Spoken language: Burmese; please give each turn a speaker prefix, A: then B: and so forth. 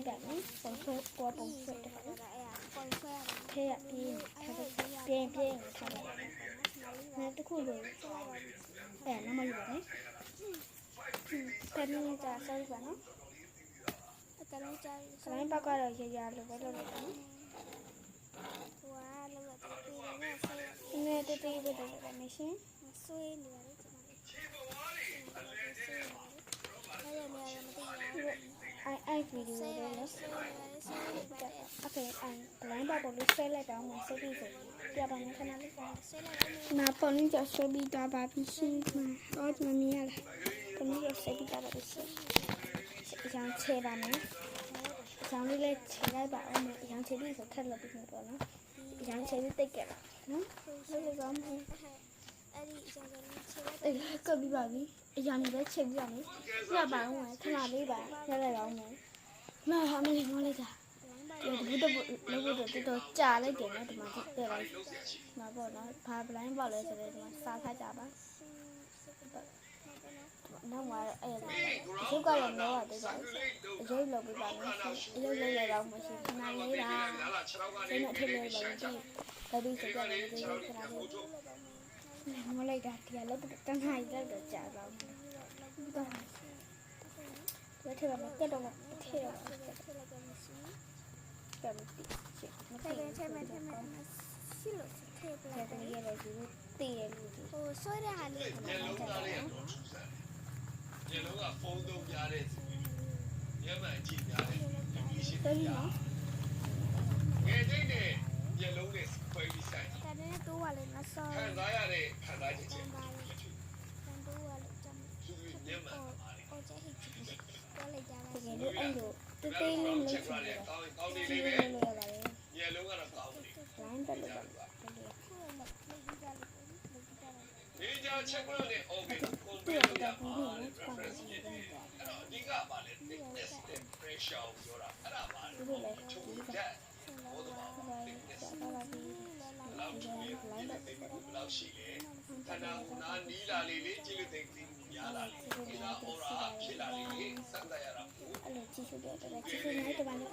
A: တာနော်ပုံဆွဲပေါ်ပုံဆွဲတယ်နော်ထဲရပြင်းထားတယ်နောက်တစ်ခုလိုနမယူပါနဲ့တနည်းကြဆောက်ပါနော်ကလိုင်းဘက်ကတော့ရရလိုပဲလုပ်လိုက်ပါနော်နည်းတေးပဲလုပ်လိုက်ပါမရှင်ဆွေးနေပါလေไอ้วิดีโอด้วยเนาะโอเคไลน์แบบလို့ဆွဲလိုက်တော့မှဆက်ပြီးဆိုပြပါမယ်ခဏလေးမှာပုံလေးကြော်ဆွဲပြီးတော့ပါပြီရှင်တော့မမြင်ရလားပုံလေးကြော်ဆွဲပြီးတော့ပါပြီရှင်အကြောင်းချေပါမယ်အကြောင်းလေးလည်းချေလိုက်ပါအောင်မယ်အကြောင်းချေပြီးဆိုထက်လို့ပြီးမှာပေါ့နော်အကြောင်းချေပြီးတိတ်ကြလားနော်ဟုတ်ကဲ့ကောင်းပြီအဲ့ဒီအကြောင်းလေးချေလိုက်အဲ့ကပြီးပါပြီအကြောင်းလေးလည်းချေပြီးပါမယ်ပြပါအောင်မယ်ခဏလေးပါရလိုက်အောင်မယ်မဟာမလေးမောလိုက်တာဒီတော့ကြာလိုက်တယ်နော်ဒီမှာပြလိုက်မှာပေါ့နော်ဘာပလိုင်းပေါ့လဲဆိုတော့ဒီမှာစားခါကြပါနောက်မှာအဲ့ရုပ်ကလည်းတော့တေးကြအရုပ်လုပ်ပြပါမယ်အရုပ်လုပ်ရတော့မရှိခဏလေးတာဒီနဲ့ထည့်လို့ပါလို့ဒီဒါဒီစကြတယ်ဒီခဏလေးမလိုက်တာဒီကလည်းတန်းထိုင်တော့ကြာတော့တော့ထည့်ပါမယ်ကတ်တော့ထည့်တော့ကံတိရှိမထည့်မယ်ရှိလို့ထည့်ပလိုက်တယ်ရရတယ်ဒီတည်ရလို့ဒီဟိုဆွဲတဲ့ဟာလေးညလုံးသားလေးကတော့ထူးဆန်းတယ်ညလုံးကဖုန်းသုံးပြတဲ့ညမှန်ကြည့်များတယ်ဒီရှိတယ်ငယ်ချင်းနဲ့ညလုံးနဲ့ခွဲပြီးဆိုင်တယ်တဲ့တိုးပါလေမဆောခံစားရတဲ့ခံစားချက်ချင်းတိုးပါလေကျမ်းညမှန်ပါတယ်ကျဲဟိတ်ကြည့်ပြောလိုက်ကြတာတကယ်လို့အဲ့လိုတေးသေးလေးလုပ်ချင်တယ်ကောင်းနေလေးပဲညလုံးကတော့ကောင်းနေလိုင်းတက်လို့ပါဒီကြချက်ကတော့လေ okay ကိုပြောရမှာ reference ဖြစ်တယ်အဲ့တော့အဓိကပါလေ thickness နဲ့ pressure ကိုပြောတာအဲ့ဒါပါလေချုပ်ချက်ဟောတော့ thickness လောက်ကြီးလောက်ရှိလေခန္ဓာကိုယ်နာနီးလာလေလေကြည့်လို့သိများလာလေဒီနာ aura ဖြစ်လာလေစမ်းသပ်ရတာအဲ့လိုကြည့်ရှုတဲ့တော်တော်ကြည့်ရှုနေတဲ့ဘာလဲ